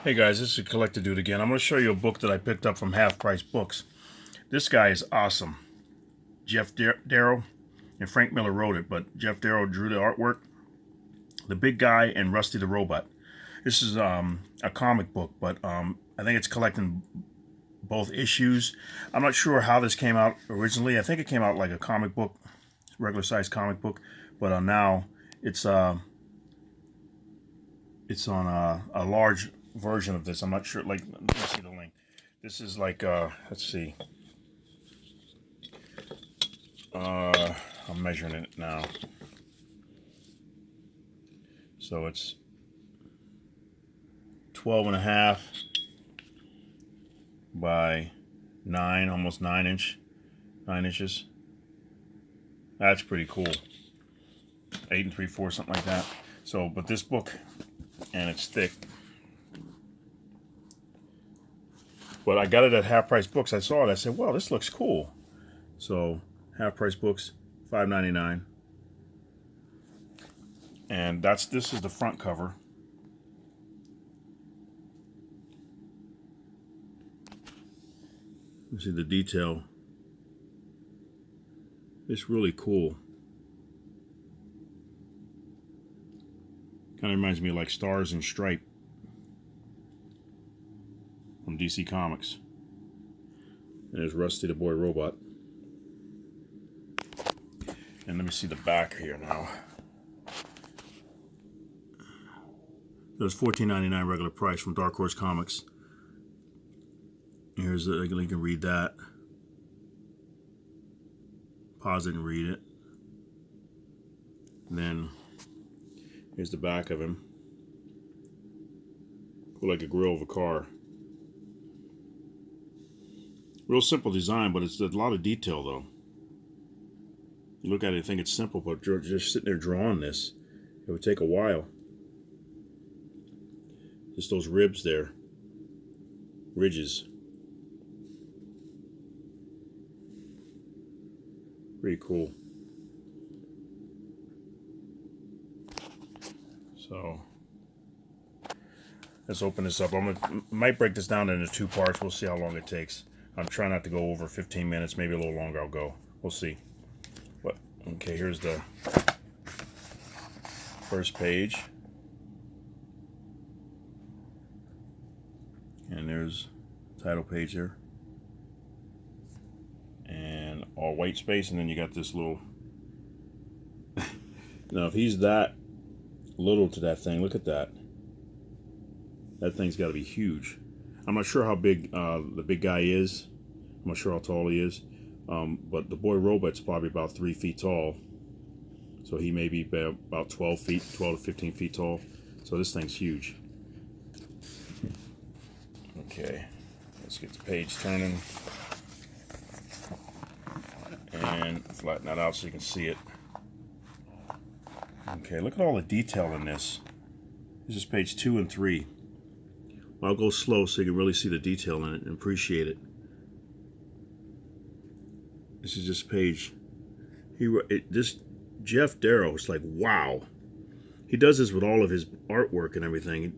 Hey guys, this is Collector Dude again. I'm going to show you a book that I picked up from Half Price Books. This guy is awesome. Geoff Darrow and Frank Miller wrote it, but Geoff Darrow drew the artwork. The Big Guy and Rusty the Robot. This is a comic book, but I think it's collecting both issues. I'm not sure how this came out originally. I think it came out like a comic book, regular size comic book, but now it's on a large version of this. I'm not sure. Like, let me see the link. This is like let's see. I'm measuring it now. So it's 12 and a half by 9, almost 9 inches. That's pretty cool. 8 3/4, something like that. So, but this book, and it's thick. But I got it at Half Price Books. I saw it. I said, "Well, this looks cool." So, Half Price Books, $5.99. And this is the front cover. You see the detail. It's really cool. Kind of reminds me of like Stars and Stripe from DC Comics. And there's Rusty the Boy Robot. And let me see the back here now. There's $14.99 regular price from Dark Horse Comics. Here's the, you can read that. Pause it and read it. And then here's the back of him. Look like a grill of a car. Real simple design, but it's a lot of detail though. You look at it and think it's simple, but just sitting there drawing this, it would take a while. Just those ribs there. Ridges. Pretty cool. So let's open this up. Might break this down into 2 parts. We'll see how long it takes. I'm trying not to go over 15 minutes, maybe a little longer. I'll go. We'll see. But okay, here's the first page, and there's the title page here, and all white space, and then you got this little. Now, if he's that little to that thing, look at that. That thing's got to be huge. I'm not sure how big the big guy is. I'm not sure how tall he is. But the boy robot's probably about 3 feet tall. So he may be about 12 to 15 feet tall. So this thing's huge. Okay, let's get the page turning. And flatten that out so you can see it. Okay, look at all the detail in this. This is page 2 and 3. I'll go slow so you can really see the detail in it and appreciate it. This is just page. This Geoff Darrow is like, wow. He does this with all of his artwork and everything.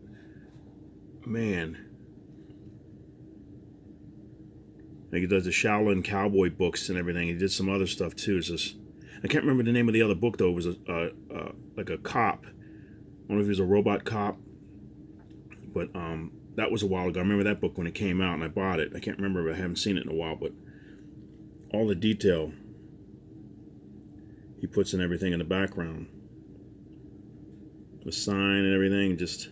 Man. Like he does the Shaolin Cowboy books and everything. He did some other stuff too. It's just, I can't remember the name of the other book though. It was like a cop. I don't know if he was a robot cop, but that was a while ago. I remember that book when it came out and I bought it. I can't remember. I haven't seen it in a while, but all the detail he puts in everything in the background. The sign and everything, just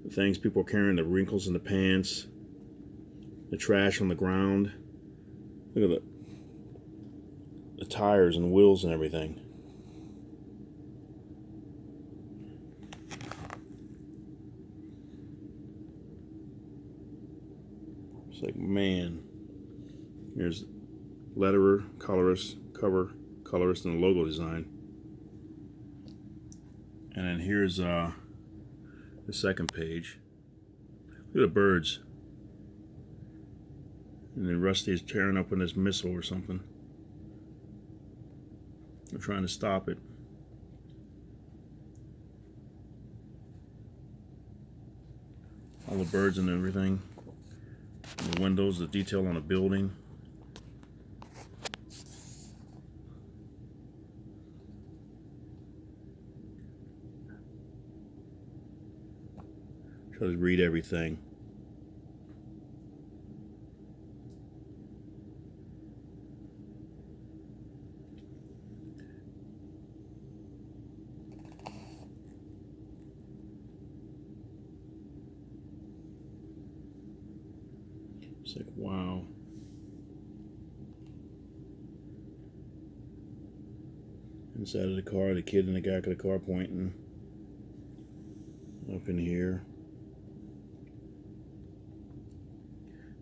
the things people are carrying, the wrinkles in the pants, the trash on the ground. Look at the tires and wheels and everything. It's like, man. Here's letterer, colorist, cover, colorist, and the logo design. And then here's the second page. Look at the birds. And then Rusty is tearing open this missile or something. They're trying to stop it. All the birds and everything. And the windows, the detail on the building. Try to read everything. It's like, wow. Inside of the car, the kid in the back of the car pointing. Up in here.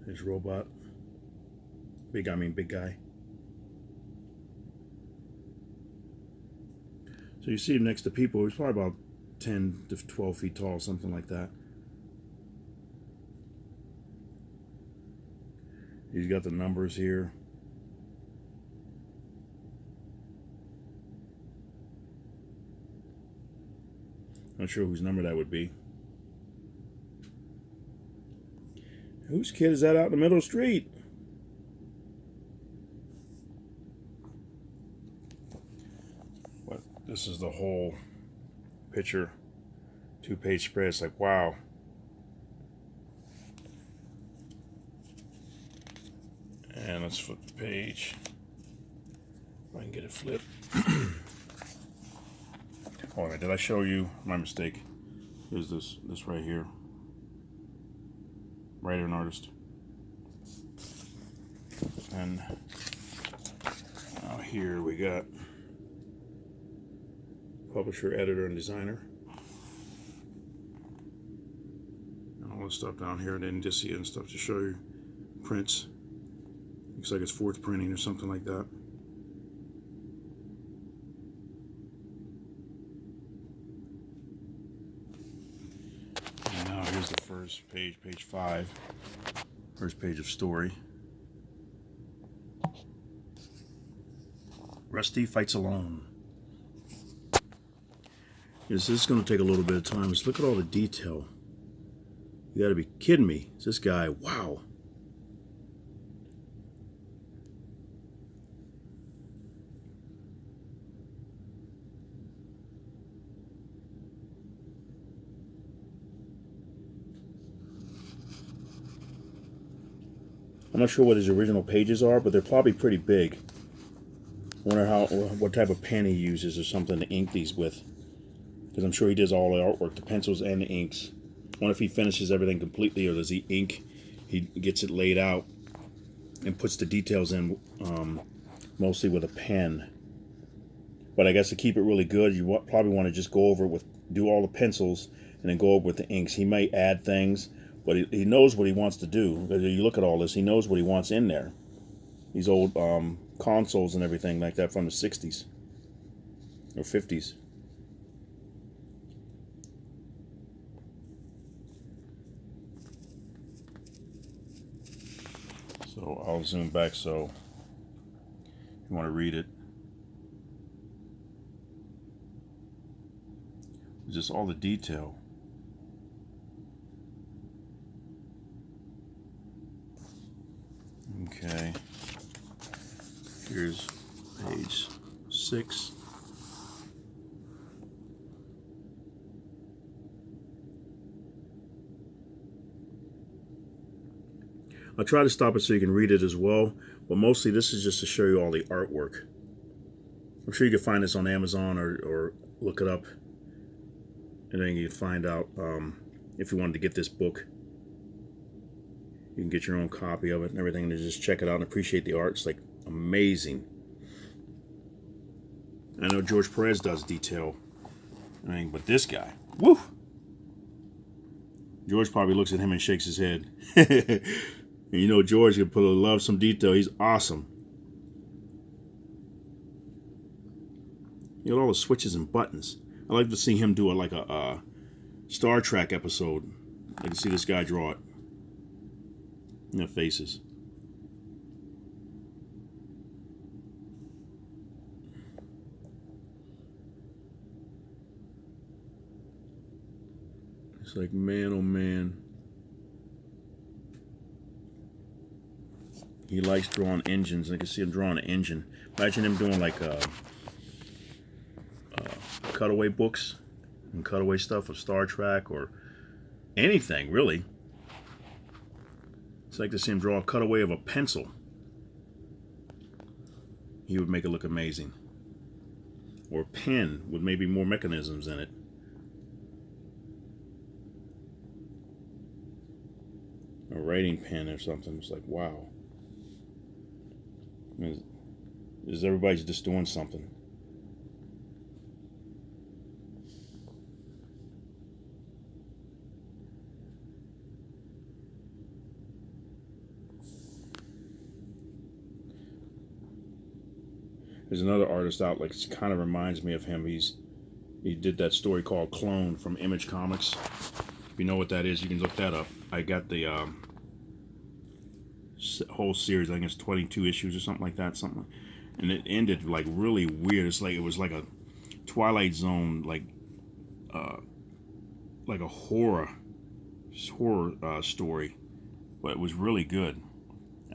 There's robot. Big guy. So you see him next to people. He's probably about 10 to 12 feet tall, something like that. He's got the numbers here. Not sure whose number that would be. Whose kid is that out in the middle of the street? But this is the whole picture. 2-page spread. It's like, wow. And let's flip the page. If I can get it flipped. Oh, did I show you? My mistake. Here's this right here. Writer and artist. And now here we got publisher, editor, and designer. And all this stuff down here, and then just and stuff to show you prints. Looks like it's 4th printing or something like that. And now here's the first page, page 5. First page of story. Rusty fights alone. This is going to take a little bit of time. Just look at all the detail. You got to be kidding me. It's this guy, wow. I'm not sure what his original pages are, but they're probably pretty big. I wonder what type of pen he uses or something to ink these with. Because I'm sure he does all the artwork, the pencils and the inks. I wonder if he finishes everything completely, or does he ink? He gets it laid out and puts the details in mostly with a pen. But I guess to keep it really good, you probably want to just go over it with, do all the pencils and then go over with the inks. He may add things, but he knows what he wants to do. Because you look at all this, he knows what he wants in there. These old consoles and everything like that from the 60s or 50s. So I'll zoom back so if you want to read it. Just all the detail. Okay. Here's page 6. I'll try to stop it so you can read it as well, but mostly this is just to show you all the artwork. I'm sure you can find this on Amazon or look it up, and then you can find out if you wanted to get this book. You can get your own copy of it and everything, and just check it out and appreciate the art. It's like amazing. I know George Perez does detail, but this guy, woo! George probably looks at him and shakes his head. And you know George can love some detail. He's awesome. You got all the switches and buttons. I like to see him do like a Star Trek episode. I can see this guy draw it. The faces. It's like, man, oh man. He likes drawing engines. I can see him drawing an engine. Imagine him doing like cutaway books and cutaway stuff of Star Trek or anything, really. It's like to see him draw a cutaway of a pencil. He would make it look amazing. Or a pen with maybe more mechanisms in it. A writing pen or something. It's like, wow. Is everybody's just doing something. There's another artist out, like, it kind of reminds me of him. He did that story called Clone from Image Comics. If you know what that is, you can look that up. I got the whole series. I think it's 22 issues or something like that. And it ended like really weird. It's like it was like a Twilight Zone, like a horror story, but it was really good.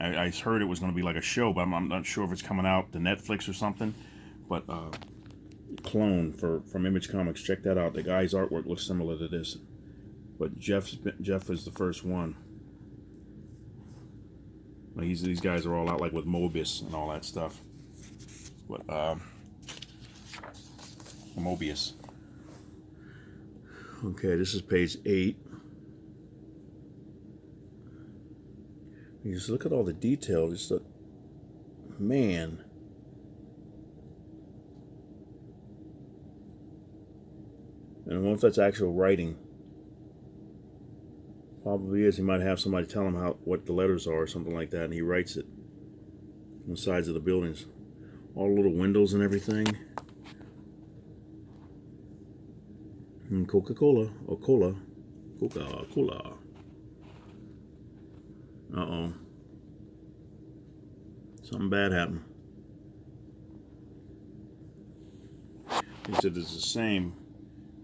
I heard it was going to be like a show, but I'm not sure if it's coming out to Netflix or something. But Clone from Image Comics, check that out. The guy's artwork looks similar to this, but Geoff is the first one. These guys are all out like with Mobius and all that stuff. But Mobius. Okay, this is page 8. You just look at all the detail. Just look, man. And I wonder if that's actual writing. Probably is. He might have somebody tell him what the letters are or something like that, and he writes it on the sides of the buildings. All the little windows and everything. And Coca-Cola. Or Cola. Coca-Cola. Uh-oh. Something bad happened. He said it's the same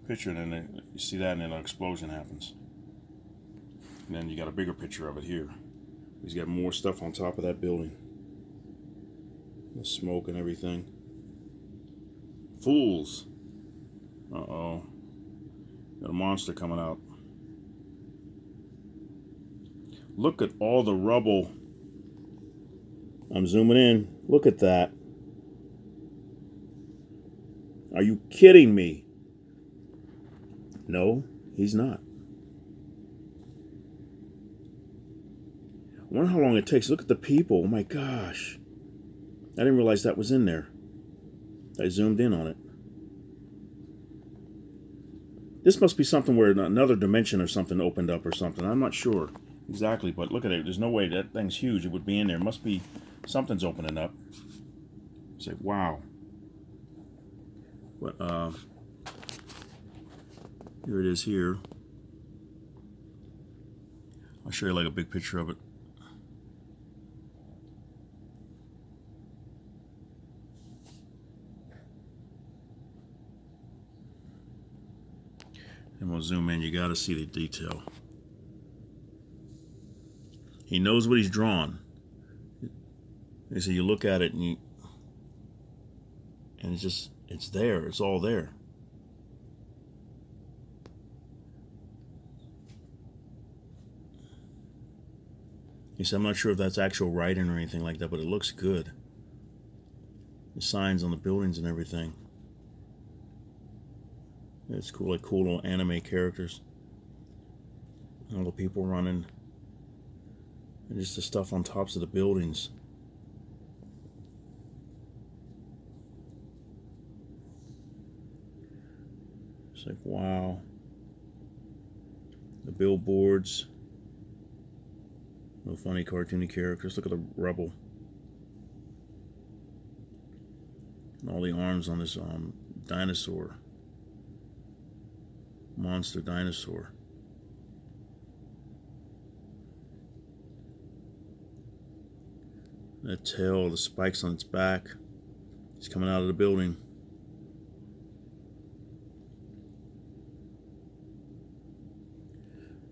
picture, and then you see that, and then an explosion happens. And then you got a bigger picture of it here. He's got more stuff on top of that building. The smoke and everything. Fools. Uh-oh. Got a monster coming out. Look at all the rubble. I'm zooming in. Look at that. Are you kidding me? No, he's not. I wonder how long it takes. Look at the people. Oh my gosh. I didn't realize that was in there. I zoomed in on it. This must be something where another dimension or something opened up or something. I'm not sure exactly, but look at it. There's no way. That thing's huge. It would be in there. It must be something's opening up. It's like, wow. But, here it is here. I'll show you like a big picture of it. And we'll zoom in. You got to see the detail. He knows what he's drawn. So you look at it and it's there. It's all there. He said, I'm not sure if that's actual writing or anything like that, but it looks good. The signs on the buildings and everything. It's cool, like cool little anime characters. All the people running. And just the stuff on tops of the buildings. It's like, wow. The billboards. No funny cartoony characters. Look at the rubble. And all the arms on this dinosaur. Monster dinosaur. That tail, the spikes on its back. It's coming out of the building.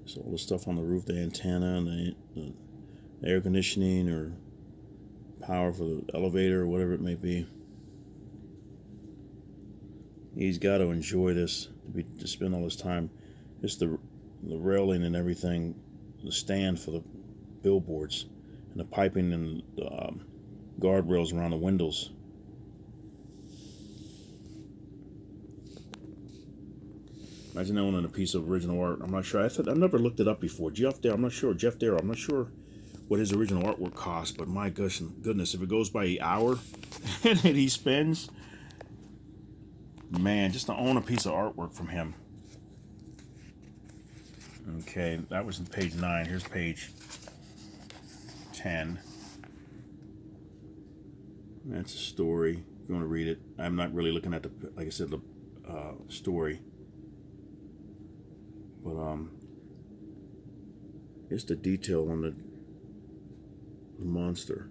So all the stuff on the roof, the antenna and the air conditioning or power for the elevator or whatever it may be. He's got to enjoy this to spend all his time. Just the railing and everything, the stand for the billboards, and the piping and the guardrails around the windows. Imagine owning a piece of original art. I'm not sure. I've never looked it up before. Geoff Darrow. I'm not sure. Geoff Darrow. I'm not sure what his original artwork cost, but my goodness, if it goes by an hour and he spends, man, just to own a piece of artwork from him. Okay, that was in page 9. Here's page 10. That's a story. If you want to read it, I'm not really looking at the, like I said, the story. But it's the detail on the monster.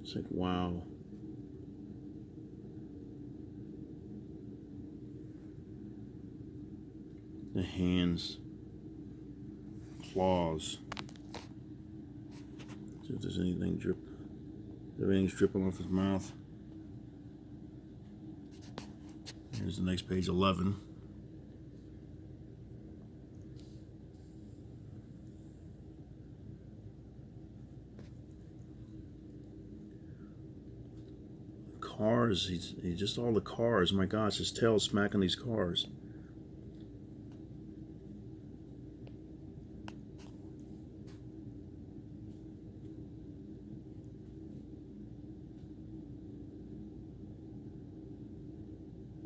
It's like, wow. The hands, claws. See if there's anything everything's dripping off his mouth. Here's the next page, 11. Cars, he's just all the cars. My gosh, his tail's smacking these cars.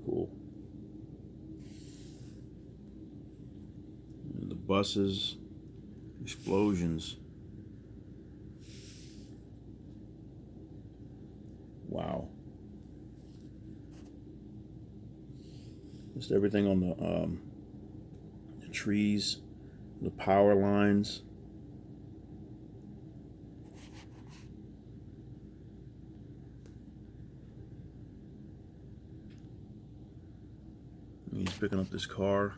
Cool. And the buses, explosions. Wow. Just everything on the trees, the power lines. He's picking up this car,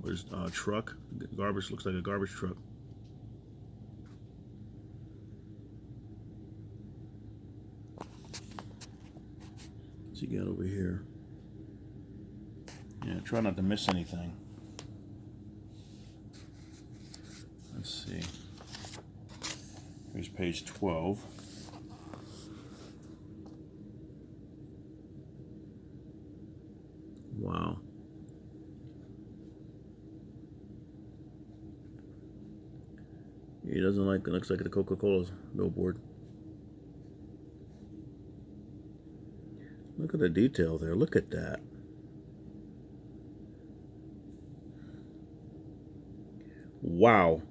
or his truck. Garbage, looks like a garbage truck. What's he got over here? Yeah, try not to miss anything. Let's see. Here's page 12. Wow. He doesn't like it. Looks like the Coca-Cola billboard. Look at the detail there. Look at that. Wow.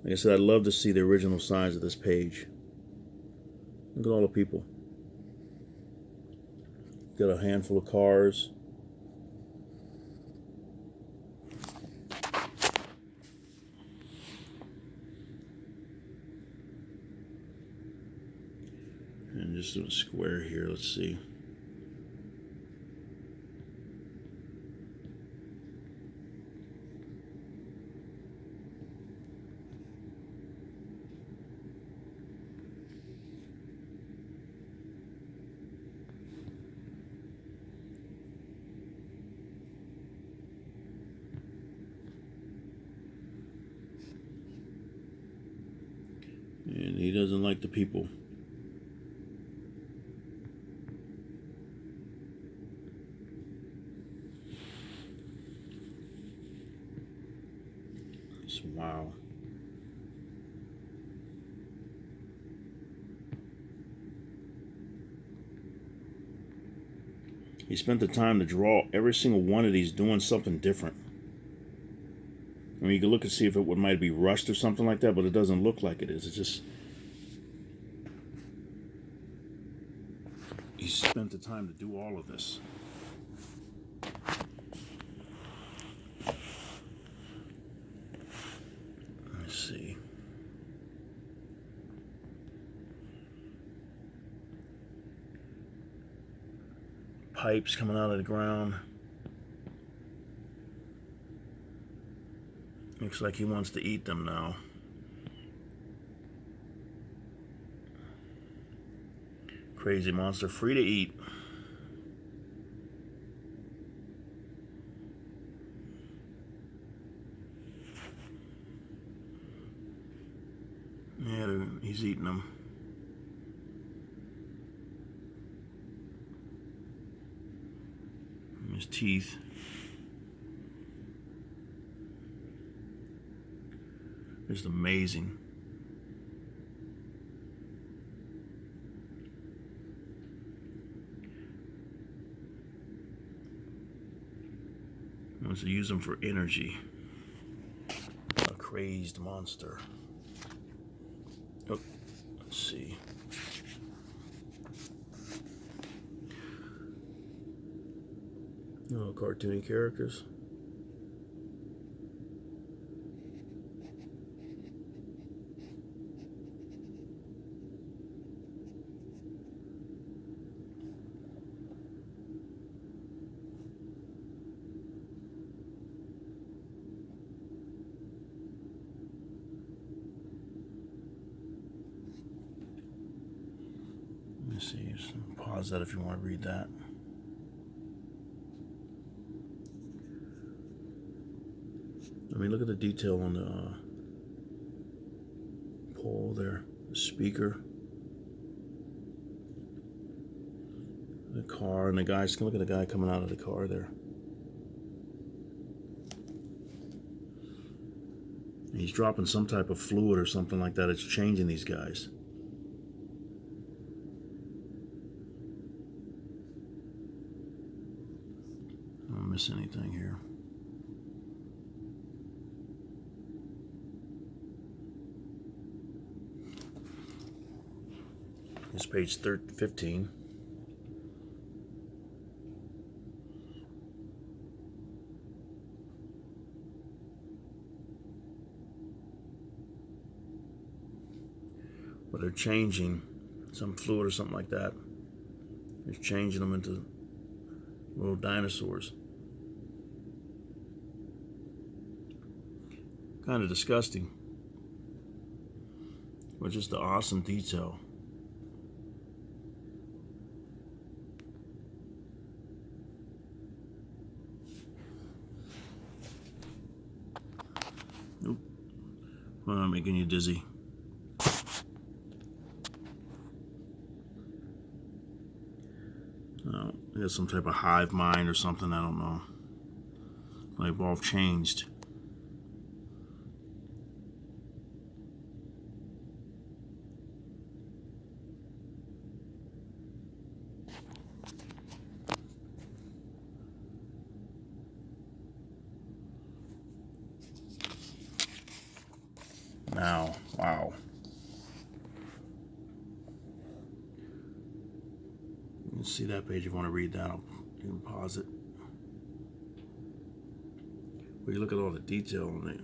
Like I said, I'd love to see the original size of this page. Look at all the people. Got a handful of cars. And just a square here, let's see. And he doesn't like the people. Wow. He spent the time to draw every single one of these doing something different. I mean, you can look and see if it might be rushed or something like that, but it doesn't look like it is. It's just... he spent the time to do all of this. Let's see. pipes coming out of the ground. Looks like he wants to eat them now. Crazy monster, free to eat. Yeah, he's eating them. His teeth. Just amazing. Wants to use them for energy. A crazed monster. Oh, let's see. Oh, cartoony characters. Let me see. Just pause that if you want to read that. I mean, look at the detail on the pole there, the speaker, the car, and the guys. Look at the guy coming out of the car there. He's dropping some type of fluid or something like that. It's changing these guys. I don't miss anything here. It's page 15. But they're changing some fluid or something like that. It's changing them into little dinosaurs. Kind of disgusting, but just the awesome detail. Nope. Well, I'm making you dizzy. Oh, I got some type of hive mind or something, I don't know. They've all changed. Now, wow. You can see that page if you want to read that. You can pause it. But you look at all the detail on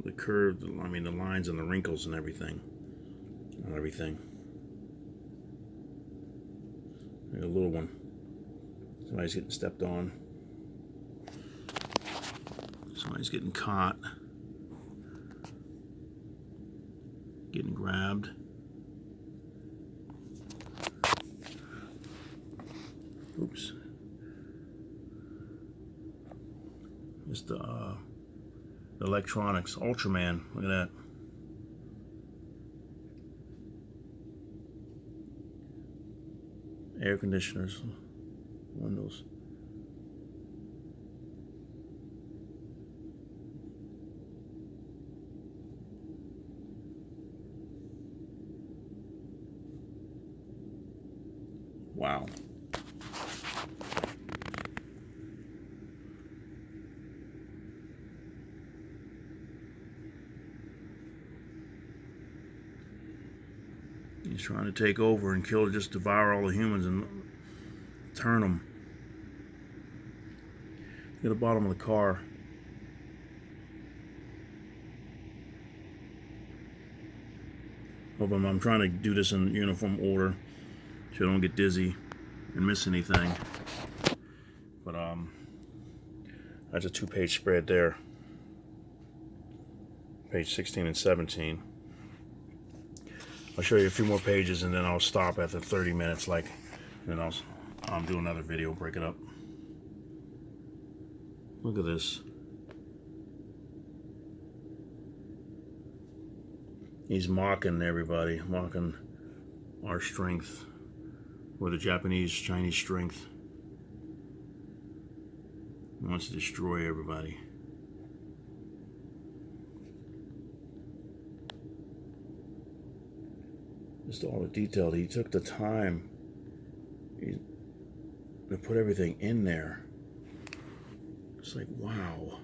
the curve, I mean the lines and the wrinkles and everything. On everything. There's a little one. Somebody's getting stepped on. Somebody's getting caught. Getting grabbed. Oops. Just the electronics. Ultraman. Look at that. Air conditioners. Windows. Wow. He's trying to take over and kill, just devour all the humans and turn them. Look at the bottom of the car. Hope I'm trying to do this in uniform order so I don't get dizzy and miss anything. But that's a 2-page spread there. Page 16 and 17. I'll show you a few more pages and then I'll stop after 30 minutes, and then I'll do another video, break it up. Look at this. He's mocking everybody, mocking our strength, or the Chinese strength. He wants to destroy everybody. Just all the detail. He took the time to put everything in there. It's like, wow.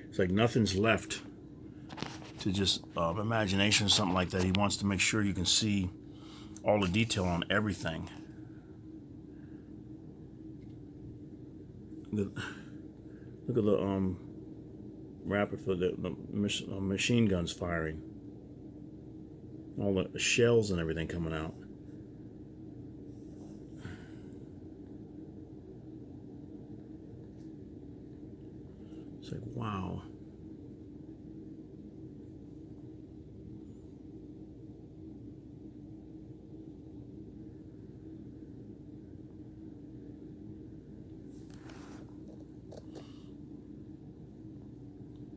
It's like nothing's left to just imagination or something like that. He wants to make sure you can see all the detail on everything. Look at the rapid for the machine guns firing. All the shells and everything coming out. It's like, wow.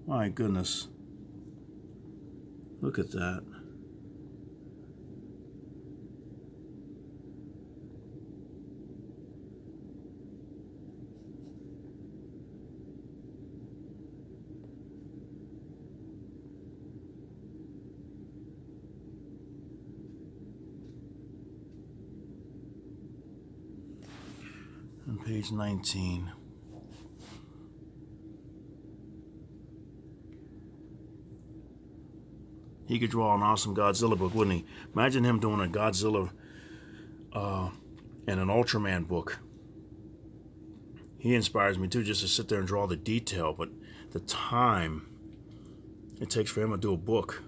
My goodness. Look at that. On page 19. He could draw an awesome Godzilla book, wouldn't he? Imagine him doing a Godzilla and an Ultraman book. He inspires me too, just to sit there and draw the detail, but the time it takes for him to do a book.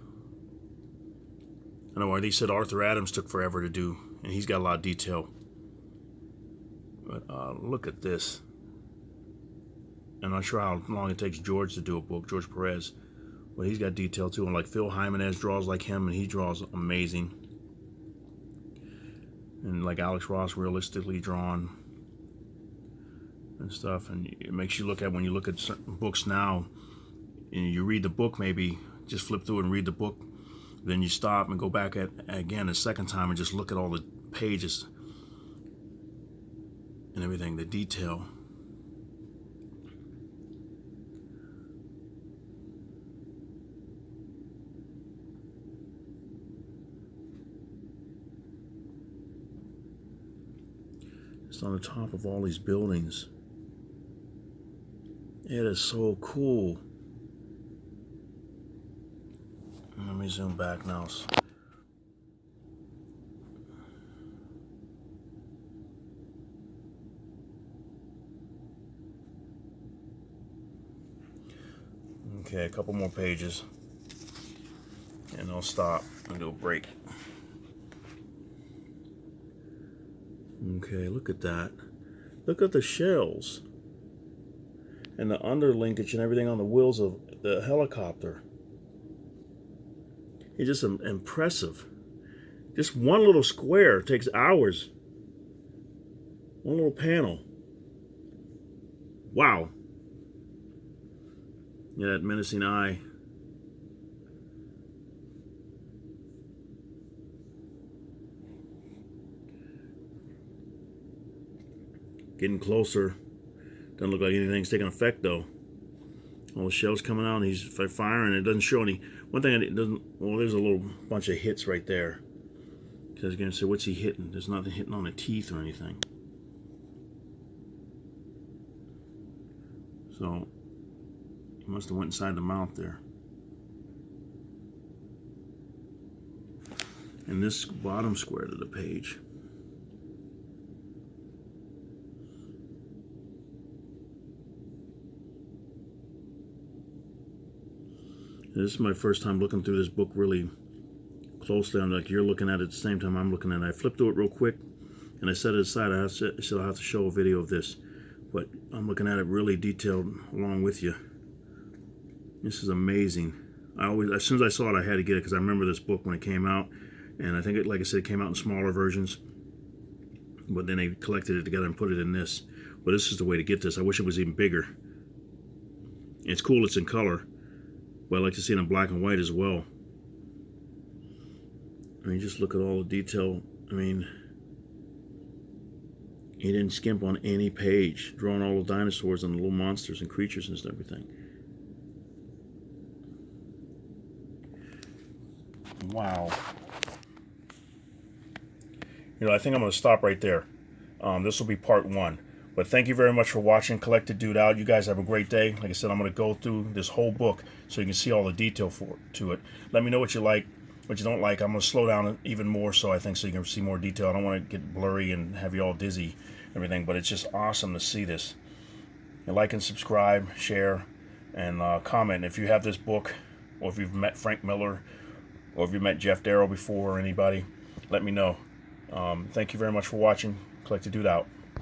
I know why they said Arthur Adams took forever to do, and he's got a lot of detail. But look at this. I'm not sure how long it takes George to do a book, George Perez. But he's got detail too, and like Phil Jimenez draws like him, and he draws amazing. And like Alex Ross, realistically drawn and stuff. And it makes you look at, when you look at certain books now, and you read the book, maybe just flip through it and read the book, then you stop and go back at again a second time and just look at all the pages and everything, the detail. It's on the top of all these buildings. It is so cool. Let me zoom back now. Okay, a couple more pages and I'll stop and do a break. Okay, look at that. Look at the shells and the underlinkage and everything on the wheels of the helicopter. It's just impressive. Just one little square takes hours. One little panel. Wow. Yeah, that menacing eye. Getting closer. Doesn't look like anything's taking effect though. All the shells coming out and he's firing. It doesn't show any. One thing it doesn't. Well, there's a little bunch of hits right there. Because I was gonna say, what's he hitting? There's nothing hitting on the teeth or anything. So he must have went inside the mouth there. And this bottom square of the page. This is my first time looking through this book really closely. I'm like, you're looking at it at the same time I'm looking at it. I flipped through it real quick And I set it aside. I said I'll have to show a video of this, but I'm looking at it really detailed along with you. This is amazing. As soon as I saw it, I had to get it because I remember this book when it came out, and I think like I said, it came out in smaller versions, but then they collected it together and put it in this. But this is the way to get this. I wish it was even bigger. It's cool it's in color, but I like to see it in black and white as well. I mean, just look at all the detail. I mean, he didn't skimp on any page, drawing all the dinosaurs and the little monsters and creatures and everything. Wow. You know, I think I'm going to stop right there. This will be part 1. But thank you very much for watching Collected Dude Out. You guys have a great day. Like I said, I'm going to go through this whole book so you can see all the detail to it. Let me know what you like, what you don't like. I'm going to slow down even more so I think so you can see more detail. I don't want to get blurry and have you all dizzy and everything, but it's just awesome to see this. And like and subscribe, share, and comment. If you have this book, or if you've met Frank Miller, or if you've met Geoff Darrow before, or anybody, let me know. Thank you very much for watching. Collected Dude Out.